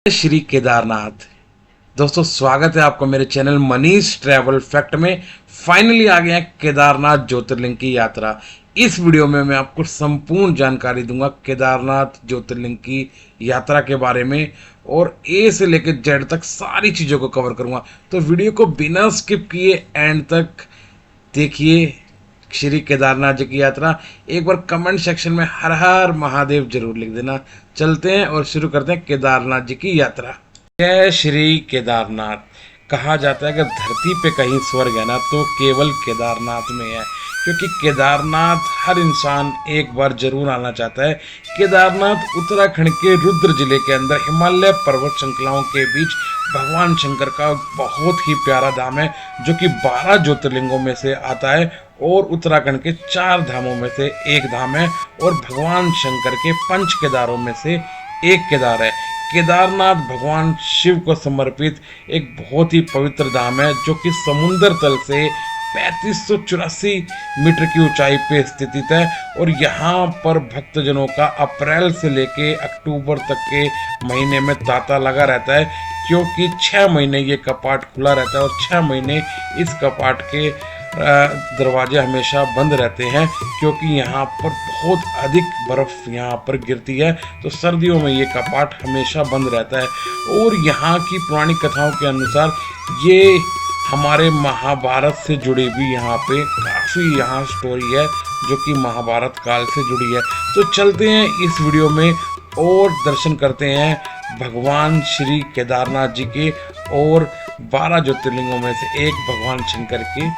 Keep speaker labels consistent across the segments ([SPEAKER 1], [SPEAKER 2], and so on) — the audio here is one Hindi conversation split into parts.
[SPEAKER 1] श्री केदारनाथ। दोस्तों स्वागत है आपका मेरे चैनल मनीष ट्रैवल फैक्ट में। फाइनली आ गए हैं केदारनाथ ज्योतिर्लिंग की यात्रा। इस वीडियो में मैं आपको संपूर्ण जानकारी दूंगा केदारनाथ ज्योतिर्लिंग की यात्रा के बारे में और ए से लेकर जेड तक सारी चीज़ों को कवर करूंगा। तो वीडियो को बिना स्किप किए एंड तक देखिए श्री केदारनाथ जी की यात्रा। एक बार कमेंट सेक्शन में हर हर महादेव जरूर लिख देना। चलते हैं और शुरू करते हैं केदारनाथ जी की यात्रा। जय श्री केदारनाथ। कहा जाता है कि धरती पे कहीं स्वर्ग है ना तो केवल केदारनाथ में है, क्योंकि केदारनाथ हर इंसान एक बार जरूर आना चाहता है। केदारनाथ उत्तराखंड के रुद्र जिले के अंदर हिमालय पर्वत श्रृंखलाओं के बीच भगवान शंकर का बहुत ही प्यारा धाम है, जो कि 12 ज्योतिर्लिंगों में से आता है और उत्तराखंड के 4 धामों में से एक धाम है और भगवान शंकर के 5 केदारों में से एक केदार है। केदारनाथ भगवान शिव को समर्पित एक बहुत ही पवित्र धाम है, जो कि समुद्र तल से 3584 मीटर की ऊंचाई पे स्थित है और यहाँ पर भक्तजनों का अप्रैल से लेके अक्टूबर तक के महीने में तांता लगा रहता है, क्योंकि 6 महीने ये कपाट खुला रहता है और 6 महीने इस कपाट के दरवाजे हमेशा बंद रहते हैं, क्योंकि यहाँ पर बहुत अधिक बर्फ़ यहाँ पर गिरती है। तो सर्दियों में ये कपाट हमेशा बंद रहता है। और यहाँ की पुरानी कथाओं के अनुसार ये हमारे महाभारत से जुड़ी भी यहाँ पे काफ़ी यहाँ स्टोरी है, जो कि महाभारत काल से जुड़ी है। तो चलते हैं इस वीडियो में और दर्शन करते हैं भगवान श्री केदारनाथ जी के और 12 ज्योतिर्लिंगों में से एक भगवान शंकर के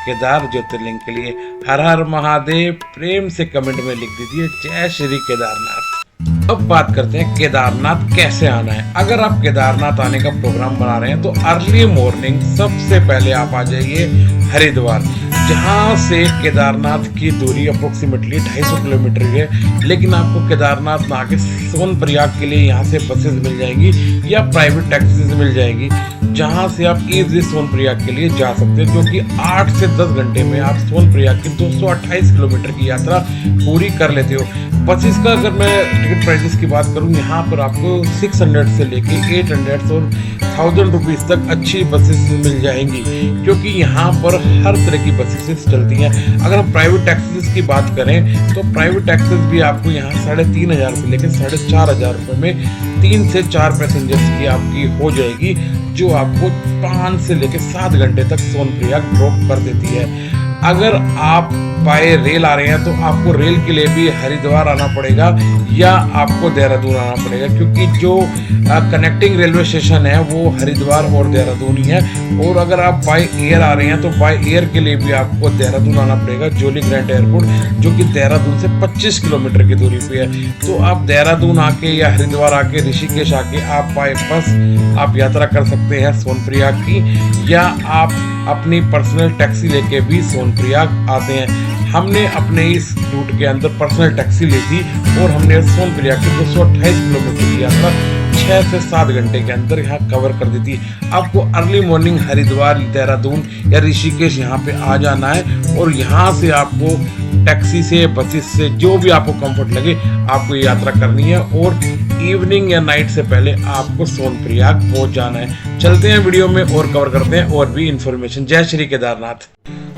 [SPEAKER 1] केदार ज्योतिर्लिंग के लिए। हर हर महादेव प्रेम से कमेंट में लिख दीजिए जय श्री केदारनाथ। अब बात करते हैं केदारनाथ कैसे आना है। अगर आप केदारनाथ आने का प्रोग्राम बना रहे हैं तो अर्ली मॉर्निंग सबसे पहले आप आ जाइए हरिद्वार, जहाँ से केदारनाथ की दूरी अप्रोक्सीमेटली 250 किलोमीटर है। लेकिन आपको केदारनाथ ना के सोनप्रयाग के लिए यहाँ से बसेस मिल जाएंगी या प्राइवेट टैक्सीज मिल जाएंगी, जहाँ से आप इजीली सोनप्रयाग के लिए जा सकते हैं, जो कि 8 से 10 घंटे में आप सोनप्रयाग की 228 किलोमीटर की यात्रा पूरी कर लेते हो। बसेस का अगर मैं टिकट प्राइसेस की बात करूँ, यहाँ पर आपको 600 से लेके 800 और 1000 रुपीज़ तक अच्छी बसेस मिल जाएंगी, क्योंकि यहाँ पर हर तरह की बसेस चलती हैं। अगर हम प्राइवेट टैक्सीज की बात करें तो प्राइवेट टैक्सीज भी आपको यहाँ 3500 से लेकर 4500 रुपये में 3 से 4 पैसेंजर्स की आपकी हो जाएगी, जो आपको 5 से लेकर 7 घंटे तक सोनप्रयाग ड्रॉप कर देती है। अगर आप बाय रेल आ रहे हैं तो आपको रेल के लिए भी हरिद्वार आना पड़ेगा या आपको देहरादून आना पड़ेगा, क्योंकि जो कनेक्टिंग रेलवे स्टेशन है वो हरिद्वार और देहरादून ही है। और अगर आप बाय एयर आ रहे हैं तो बाय एयर के लिए भी आपको देहरादून आना पड़ेगा, जोली ग्रैंड एयरपोर्ट, जो कि देहरादून से 25 किलोमीटर की दूरी पे है। तो आप देहरादून आके या हरिद्वार आके ऋषिकेश आके आप बाय बस आप यात्रा कर सकते हैं सोनप्रयाग की, या आप अपनी पर्सनल टैक्सी लेके भी सोनप्रयाग आते हैं। हमने अपने इस रूट के अंदर पर्सनल टैक्सी ली थी और हमने सोनप्रयाग की 228 किलोमीटर की यात्रा 6 से 7 घंटे के अंदर यहाँ कवर कर दी थी। आपको अर्ली मॉर्निंग हरिद्वार, देहरादून या ऋषिकेश यहाँ पे आ जाना है और यहाँ से आपको टैक्सी से, बसेस से, जो भी आपको कंफर्ट लगे आपको ये यात्रा करनी है और इवनिंग या नाइट से पहले आपको सोनप्रयाग पहुंच जाना है। चलते हैं वीडियो में और कवर करते हैं और भी इंफॉर्मेशन। जय श्री केदारनाथ।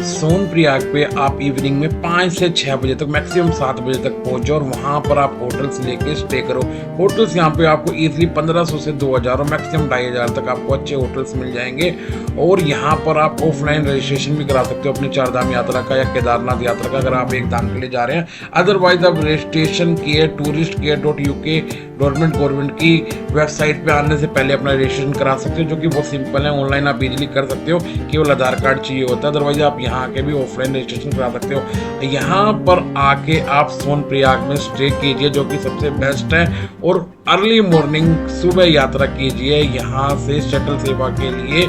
[SPEAKER 1] सोनप्रयाग पे आप इवनिंग में 5 से 6 बजे तक, मैक्सिमम 7 बजे तक पहुंचो और वहां पर आप होटल्स लेके स्टे करो। होटल्स यहाँ पे आपको इजीली 1500 से 2000 और मैक्सिमम 2500 तक आपको अच्छे होटल्स मिल जाएंगे। और यहाँ पर आप ऑफलाइन रजिस्ट्रेशन भी करा सकते हो अपनी 4 धाम यात्रा का या केदारनाथ यात्रा का, अगर आप एक धाम के लिए जा रहे हैं। अदरवाइज आप रजिस्ट्रेशन किए touristcare.uk गवर्नमेंट की वेबसाइट पे आने से पहले अपना रजिस्ट्रेशन करा सकते हो, जो कि बहुत सिंपल है। ऑनलाइन आप इजीली कर सकते हो, केवल आधार कार्ड चाहिए होता है। अदरवाइज आप यहाँ आके भी ऑफलाइन रजिस्ट्रेशन करा सकते हो। यहाँ पर आके आप सोनप्रयाग में स्टे कीजिए, जो कि सबसे बेस्ट है। और अर्ली मॉर्निंग सुबह यात्रा कीजिए यहाँ से शटल सेवा के लिए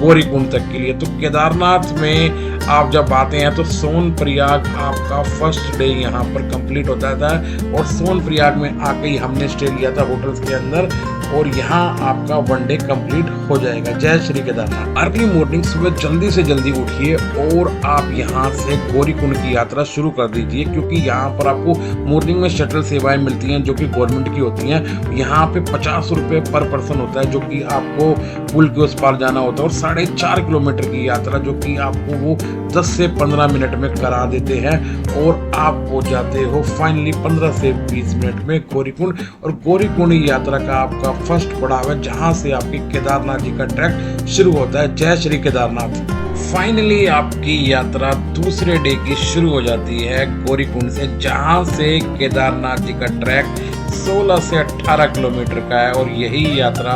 [SPEAKER 1] गौरीकुंड तक के लिए। तो केदारनाथ में आप जब आते हैं तो सोनप्रयाग आपका फर्स्ट डे यहाँ पर कंप्लीट होता था और सोनप्रयाग में आके ही हमने स्टे लिया था होटल्स के अंदर और यहाँ आपका वन डे कंप्लीट हो जाएगा। जय श्री केदारनाथ। अर्ली मॉर्निंग सुबह जल्दी से जल्दी उठिए और आप यहाँ से गौरीकुंड की यात्रा शुरू कर दीजिए, क्योंकि यहाँ पर आपको मॉर्निंग में शटल सेवाएं मिलती हैं जो कि गवर्नमेंट की होती हैं। यहाँ पे 50 रुपये पर पर्सन होता है जो कि आपको पुल के उस पार जाना होता है, और 4.5 किलोमीटर की यात्रा जो कि आपको वो 10 से 15 मिनट में करा देते हैं और आप पहुंच जाते हो फाइनली 15 से 20 मिनट में गौरीकुंड। और गौरीकुंड यात्रा का आपका फर्स्ट पड़ाव है जहां से आपकी केदारनाथ जी का ट्रैक शुरू होता है। जय श्री केदारनाथ। फाइनली आपकी यात्रा दूसरे डे की शुरू हो जाती है गौरीकुंड से, जहां से केदारनाथ जी का ट्रैक 16 से 18 किलोमीटर का है, और यही यात्रा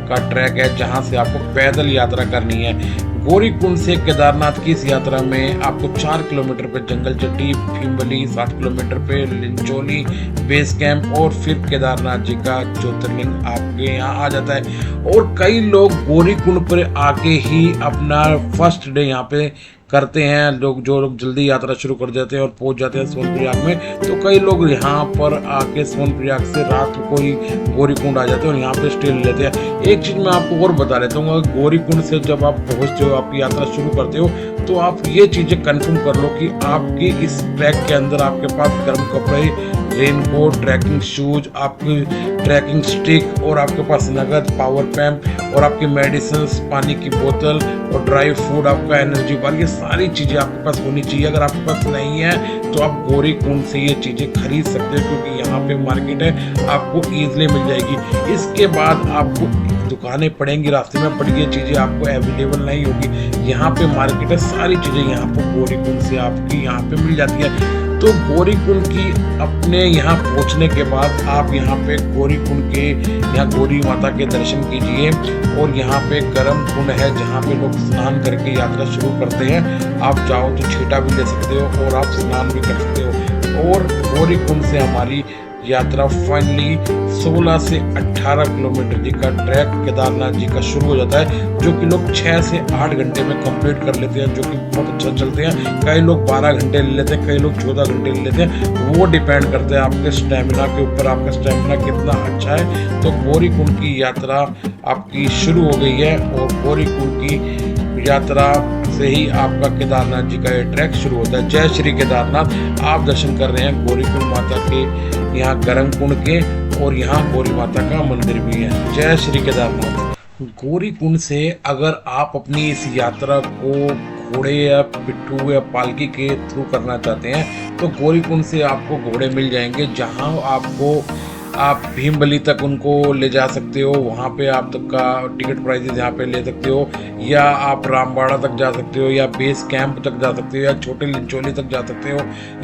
[SPEAKER 1] का ट्रैक है जहां से आपको पैदल यात्रा करनी है। गौरीकुंड से केदारनाथ की इस यात्रा में आपको 4 किलोमीटर पे जंगल चट्टी, भीमबली, 7 किलोमीटर पे लिंचोली बेस कैंप, और फिर केदारनाथ जी का ज्योतिर्लिंग आपके यहाँ आ जाता है। और कई लोग गौरीकुंड पर आके ही अपना फर्स्ट डे यहाँ पे करते हैं। जो लोग जल्दी यात्रा शुरू कर देते हैं और पहुंच जाते हैं सोनप्रयाग में, तो कई लोग यहाँ पर आके सोनप्रयाग से रात को ही गौरीकुंड आ जाते हैं और यहाँ पे स्टे ले लेते हैं। एक चीज़ मैं आपको और बता देता हूँ, गौरीकुंड से जब आप पहुँचते हो, आपकी यात्रा शुरू करते हो, तो आप ये चीज़ें कंफर्म कर लो कि आपकी इस ट्रैक के अंदर आपके पास गर्म कपड़े, रेनकोट, ट्रैकिंग शूज, आपकी ट्रैकिंग स्टिक, और आपके पास नगद, पावर पैम्प, और आपकी मेडिसिन, पानी की बोतल, और ड्राई फूड, आपका एनर्जी बार, ये सारी चीज़ें आपके पास होनी चाहिए। अगर आपके पास नहीं है तो आप गौरीकुंड से ये चीज़ें खरीद सकते हो, क्योंकि यहाँ पे मार्केट है, आपको ईजिली मिल जाएगी। इसके बाद आपको दुकानें पड़ेंगी रास्ते में, बट ये चीज़ें आपको अवेलेबल नहीं होगी। यहाँ पे मार्केट है, सारी चीज़ें यहाँ पर गौरीकुंड से आपकी यहाँ पे मिल जाती है। तो गौरीकुंड की अपने यहाँ पहुँचने के बाद आप यहाँ पे गौरीकुंड के यहाँ गौरी माता के दर्शन कीजिए, और यहाँ पे गर्म कुंड है जहाँ पे लोग स्नान करके यात्रा शुरू करते हैं। आप चाहो तो छींटा भी ले सकते हो और आप स्नान भी कर सकते हो। और गौरीकुंड से हमारी यात्रा फाइनली 16 से 18 किलोमीटर जी का ट्रैक केदारनाथ जी का शुरू हो जाता है, जो कि लोग 6 से 8 घंटे में कंप्लीट कर लेते हैं, जो कि बहुत अच्छा चलते हैं। कई लोग 12 घंटे ले लेते हैं, कई लोग 14 घंटे ले लेते हैं। वो डिपेंड करता है आपके स्टेमिना के ऊपर, आपका स्टेमिना कितना अच्छा है। तो गौरीकुंड की यात्रा आपकी शुरू हो गई है, और गौरीकुंड की यात्रा से ही आपका केदारनाथ जी का ये ट्रैक शुरू होता है। जय श्री केदारनाथ। आप दर्शन कर रहे हैं गौरीकुंड माता के यहाँ गर्म कुंड के, और यहाँ गौरी माता का मंदिर भी है। जय श्री केदारनाथ। गौरीकुंड से अगर आप अपनी इस यात्रा को घोड़े या पिट्ठू या पालकी के थ्रू करना चाहते हैं, तो गौरीकुंड से आपको घोड़े मिल जाएंगे, जहाँ आपको आप भीमबली तक उनको ले जा सकते हो। वहाँ पे आप तक का टिकट प्राइसेस यहाँ पे ले सकते हो, या आप रामबाड़ा तक जा सकते हो, या बेस कैंप तक जा सकते हो, या छोटे लिंचोली तक जा सकते हो,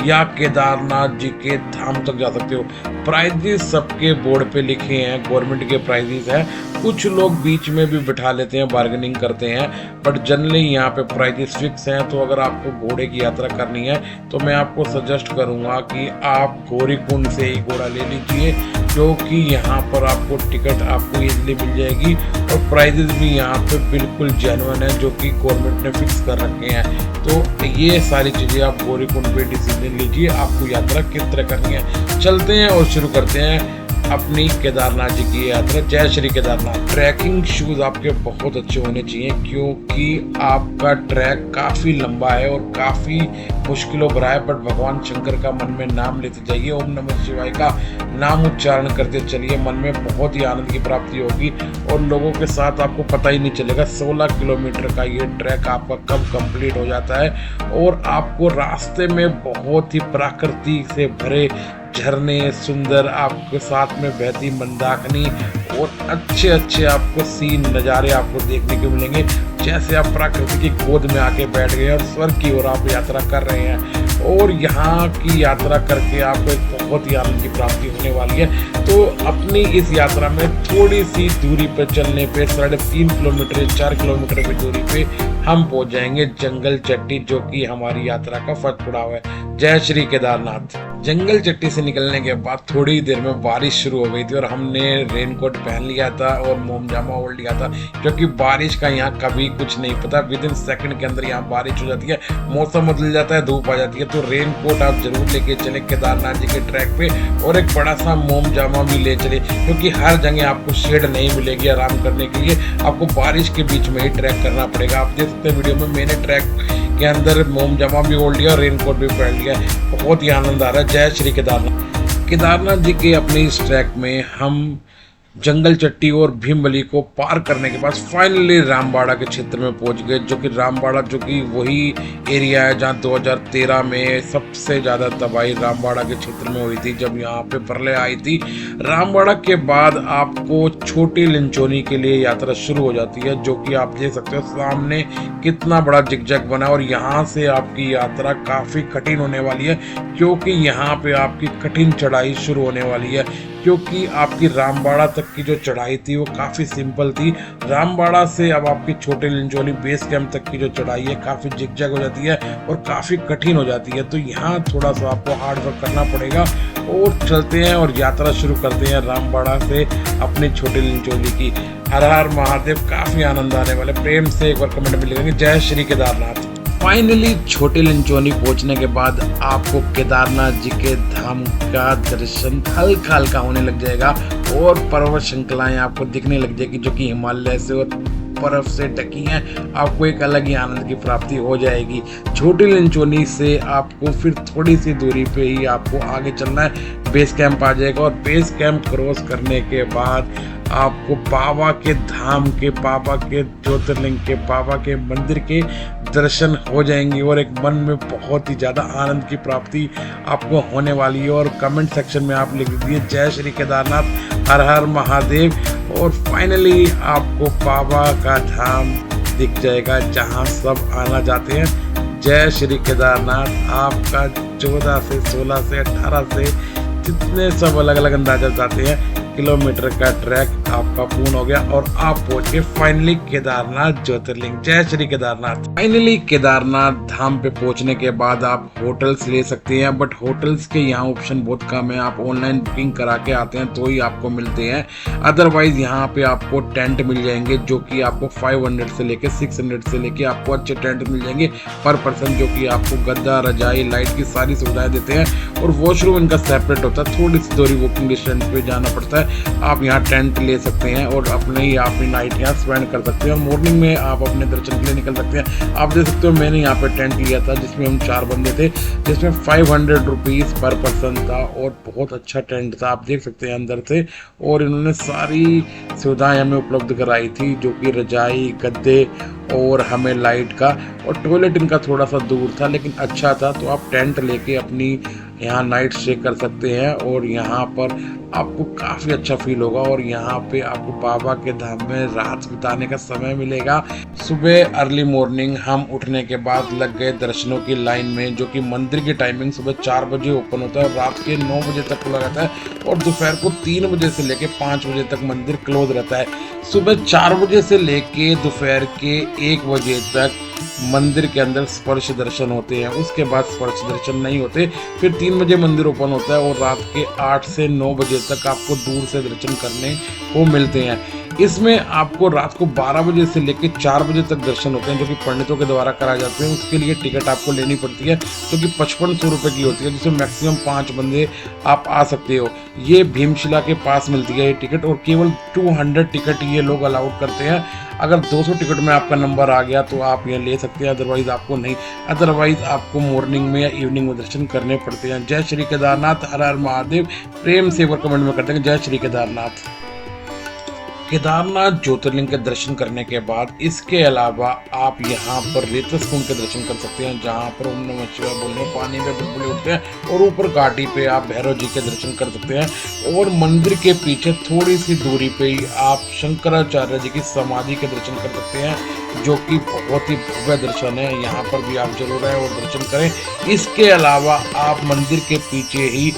[SPEAKER 1] या केदारनाथ जी के धाम तक जा सकते हो। प्राइजेस सबके बोर्ड पे लिखे हैं, गवर्नमेंट के प्राइजेस हैं। कुछ लोग बीच में भी बिठा लेते हैं, बार्गेनिंग करते हैं, बट जनरली यहाँ पे प्राइजेस फिक्स हैं। तो अगर आपको घोड़े की यात्रा करनी है तो मैं आपको सजेस्ट करूँगा कि आप गौरीकुंड से ही घोड़ा ले लीजिए, क्योंकि यहाँ पर आपको टिकट आपको इजीली मिल जाएगी, और प्राइजेस भी यहाँ पे बिल्कुल जेन्युइन है, जो कि गवर्नमेंट ने फिक्स कर रखे हैं। तो ये सारी चीज़ें आप गौरीकुंड पे डिसीजन लीजिए, आपको यात्रा किस तरह करनी है। चलते हैं और शुरू करते हैं अपनी केदारनाथ जी की यात्रा। जय श्री केदारनाथ। ट्रैकिंग शूज आपके बहुत अच्छे होने चाहिए, क्योंकि आपका ट्रैक काफ़ी लंबा है और काफ़ी मुश्किलों भरा है, बट भगवान शंकर का मन में नाम लेते जाइए, ओम नमः शिवाय का नाम उच्चारण करते चलिए। मन में बहुत ही आनंद की प्राप्ति होगी, और लोगों के साथ आपको पता ही नहीं चलेगा 16 किलोमीटर का ये ट्रैक आपका कब कंप्लीट हो जाता है। और आपको रास्ते में बहुत ही प्रकृति से भरे झरने, सुंदर आपके साथ में बहती मंदाकिनी, और अच्छे अच्छे आपको सीन नज़ारे आपको देखने को मिलेंगे, जैसे आप प्रकृति की गोद में आके बैठ गए और स्वर्ग की ओर आप यात्रा कर रहे हैं। और यहाँ की यात्रा करके आपको एक बहुत ही आनंद की प्राप्ति होने वाली है। तो अपनी इस यात्रा में थोड़ी सी दूरी पर चलने पे 3.5 किलोमीटर 4 किलोमीटर की दूरी पे हम पहुँच जाएंगे जंगल चट्टी, जो कि हमारी यात्रा का फर्स्ट पड़ाव है। जय श्री केदारनाथ। जंगल चट्टी से निकलने के बाद थोड़ी ही देर में बारिश शुरू हो गई थी और हमने रेनकोट पहन लिया था और मोमजामा ओढ़ लिया था, क्योंकि बारिश का यहाँ कभी कुछ नहीं पता, विद इन सेकंड के अंदर यहाँ बारिश हो जाती है, मौसम बदल जाता है, धूप आ जाती है। तो रेनकोट आप जरूर लेके चले केदारनाथ जी के ट्रैक पे, और एक बड़ा सा मोमजामा भी ले चले, क्योंकि हर जगह आपको शेड नहीं मिलेगी आराम करने के लिए, आपको बारिश के बीच में ही ट्रैक करना पड़ेगा। आप देख सकते हैं वीडियो में मैंने ट्रैक के अंदर मोमजामा भी ओढ़ लिया और रेनकोट भी पहन लिया, बहुत ही आनंद आ रहा है। जय श्री केदारनाथ। केदारनाथ जी के अपने इस ट्रैक में हम जंगल चट्टी और भीमबली को पार करने के बाद फाइनली रामबाड़ा के क्षेत्र में पहुंच गए, जो कि रामबाड़ा जो कि वही एरिया है जहां 2013 में सबसे ज़्यादा तबाही रामबाड़ा के क्षेत्र में हुई थी, जब यहां पे प्रलय आई थी। रामबाड़ा के बाद आपको छोटी लिंचोनी के लिए यात्रा शुरू हो जाती है, जो कि आप देख सकते हो सामने कितना बड़ा जिगजैग बना, और यहाँ से आपकी यात्रा काफ़ी कठिन होने वाली है, क्योंकि यहाँ पे आपकी कठिन चढ़ाई शुरू होने वाली है। क्योंकि आपकी रामबाड़ा तक की जो चढ़ाई थी वो काफ़ी सिंपल थी, रामबाड़ा से अब आपकी छोटे लिंचोनी बेस कैंप तक की जो चढ़ाई है काफ़ी जिगजैग हो जाती है और काफ़ी कठिन हो जाती है। तो यहाँ थोड़ा सा आपको हार्ड वर्क करना पड़ेगा, और चलते हैं और यात्रा शुरू करते हैं रामबाड़ा से अपनी छोटी लिंचोनी की। हर हर महादेव, काफ़ी आनंद आने वाले। प्रेम से एक बार कमेंट में लिखेंगे जय श्री केदारनाथ। फाइनली छोटे लिंचोनी पहुंचने के बाद आपको केदारनाथ जी के धाम का दर्शन हल्का हल्का होने लग जाएगा, और पर्वत श्रृंखलाएं आपको दिखने लग जाएगी, जो कि हिमालय से और बर्फ से ढकी हैं। आपको एक अलग ही आनंद की प्राप्ति हो जाएगी। छोटी लिंचोनी से आपको फिर थोड़ी सी दूरी पे ही आपको आगे चलना है, बेस कैंप आ जाएगा, और बेस कैंप क्रॉस करने के बाद आपको बाबा के धाम के, बाबा के ज्योतिर्लिंग के, बाबा के मंदिर के दर्शन हो जाएंगे, और एक मन में बहुत ही ज़्यादा आनंद की प्राप्ति आपको होने वाली है। और कमेंट सेक्शन में आप लिख दीजिए जय श्री केदारनाथ, हर हर महादेव, और फाइनली आपको बाबा का धाम दिख जाएगा जहां सब आना चाहते हैं। जय श्री केदारनाथ। आपका 14 से 16 से 18 से जितने सब अलग अलग अंदाजा चाहते हैं किलोमीटर का ट्रैक आपका पूर्ण हो गया, और आप पहुंच गए फाइनली केदारनाथ ज्योतिर्लिंग। जय श्री केदारनाथ। फाइनली केदारनाथ धाम पे पहुंचने के बाद आप होटल्स ले सकते हैं, बट होटल्स के यहाँ ऑप्शन बहुत कम है, आप ऑनलाइन बुकिंग करा के आते हैं तो ही आपको मिलते हैं। अदरवाइज यहाँ पे आपको टेंट मिल जाएंगे, जो कि आपको 500 से लेके 600 से लेके आपको अच्छे टेंट मिल जाएंगे पर पर्सन, जो कि आपको गद्दा, रजाई, लाइट की सारी सुविधाएं देते हैं, और वॉशरूम इनका सेपरेट होता है, थोड़ी सी दूरी वॉकिंग डिस्टेंस पे जाना पड़ता है। आप यहाँ टेंट ले सकते हैं और अपने ही आप नाइट यहाँ स्पेंड कर सकते हैं, और मॉर्निंग में आप अपने दर्शन के लिए निकल सकते हैं। आप देख सकते हो मैंने यहाँ पे टेंट लिया था, जिसमें हम 4 बंदे थे, जिसमें 500 रुपीज़ पर पर्सन था, और बहुत अच्छा टेंट था, आप देख सकते हैं अंदर से। और इन्होंने सारी सुविधाएं हमें उपलब्ध कराई थी, जो कि रजाई, गद्दे, और हमें लाइट का, और टॉयलेट इनका थोड़ा सा दूर था लेकिन अच्छा था। तो आप टेंट लेके अपनी यहाँ नाइट स्टे कर सकते हैं, और यहाँ पर आपको काफ़ी अच्छा फील होगा, और यहाँ पे आपको बाबा के धाम में रात बिताने का समय मिलेगा। सुबह अर्ली मॉर्निंग हम उठने के बाद लग गए दर्शनों की लाइन में, जो कि मंदिर की टाइमिंग सुबह 4 बजे ओपन होता है और रात के 9 बजे तक खुला रहता है, और दोपहर को 3 बजे से लेके 5 बजे तक मंदिर क्लोज रहता है। सुबह 4 बजे से लेके दोपहर के 1 बजे तक मंदिर के अंदर स्पर्श दर्शन होते हैं, उसके बाद स्पर्श दर्शन नहीं होते। फिर 3 बजे मंदिर ओपन होता है, और रात के 8 से 9 बजे तक आपको दूर से दर्शन करने को मिलते हैं। इसमें आपको रात को 12 बजे से लेकर 4 बजे तक दर्शन होते हैं, जो कि पंडितों के द्वारा कराए जाते हैं। उसके लिए टिकट आपको लेनी पड़ती है, जो कि 5500 रुपये की होती है, जिसमें मैक्सिमम 5 बंदे आप आ सकते हो। ये भीमशिला के पास मिलती है ये टिकट, और केवल 200 टिकट ये लोग अलाउड करते हैं। अगर 200 टिकट में आपका नंबर आ गया तो आप ये ले सकते हैं, अदरवाइज आपको नहीं। अदरवाइज आपको मॉर्निंग में या इवनिंग में दर्शन करने पड़ते हैं। जय श्री केदारनाथ, हर हर महादेव। प्रेम से एक बार कमेंट में करते हैं जय श्री केदारनाथ। केदारनाथ ज्योतिर्लिंग के दर्शन करने के बाद इसके अलावा आप यहाँ पर रेतस कुंड के दर्शन कर सकते हैं, जहाँ पर ओम नमः शिवाय बोलने पानी में बुलबुले उठते हैं, और ऊपर घाटी पे आप भैरव जी के दर्शन कर सकते हैं। और मंदिर के पीछे थोड़ी सी दूरी पे ही आप शंकराचार्य जी की समाधि के दर्शन कर सकते हैं, जो कि बहुत ही भव्य दर्शन है। यहाँ पर भी आप जरूर आए और दर्शन करें। इसके अलावा आप मंदिर के पीछे ही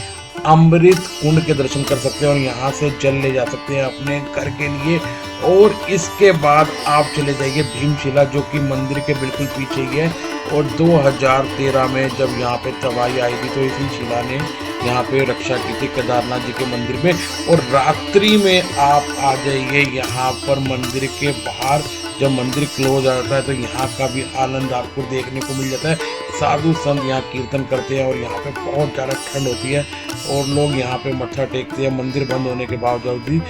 [SPEAKER 1] अमृत कुंड के दर्शन कर सकते हैं, और यहाँ से जल ले जा सकते हैं अपने घर के लिए। और इसके बाद आप चले जाइए भीमशिला, जो कि मंदिर के बिल्कुल पीछे ही है। और 2013 में जब यहाँ पे तबाही आई थी, तो इसी शिला ने यहाँ पे रक्षा की थी केदारनाथ जी के मंदिर में। और रात्रि में आप आ जाइए यहाँ पर मंदिर के बाहर, जब मंदिर क्लोज हो जाता है तो यहाँ का भी आनंद आपको देखने को मिल जाता है। साधु संत यहाँ कीर्तन करते हैं और यहाँ पे बहुत ज़्यादा ठंड होती है और लोग यहाँ पे मत्था टेकते हैं मंदिर बंद होने के बावजूद भी।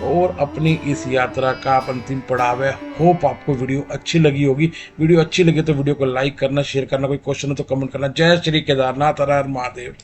[SPEAKER 1] और अपनी इस यात्रा का अंतिम पड़ाव है। होप आपको वीडियो अच्छी लगी होगी। वीडियो अच्छी लगी तो वीडियो को लाइक करना, शेयर करना, कोई क्वेश्चन हो तो कमेंट करना। जय श्री केदारनाथ, हर हर महादेव।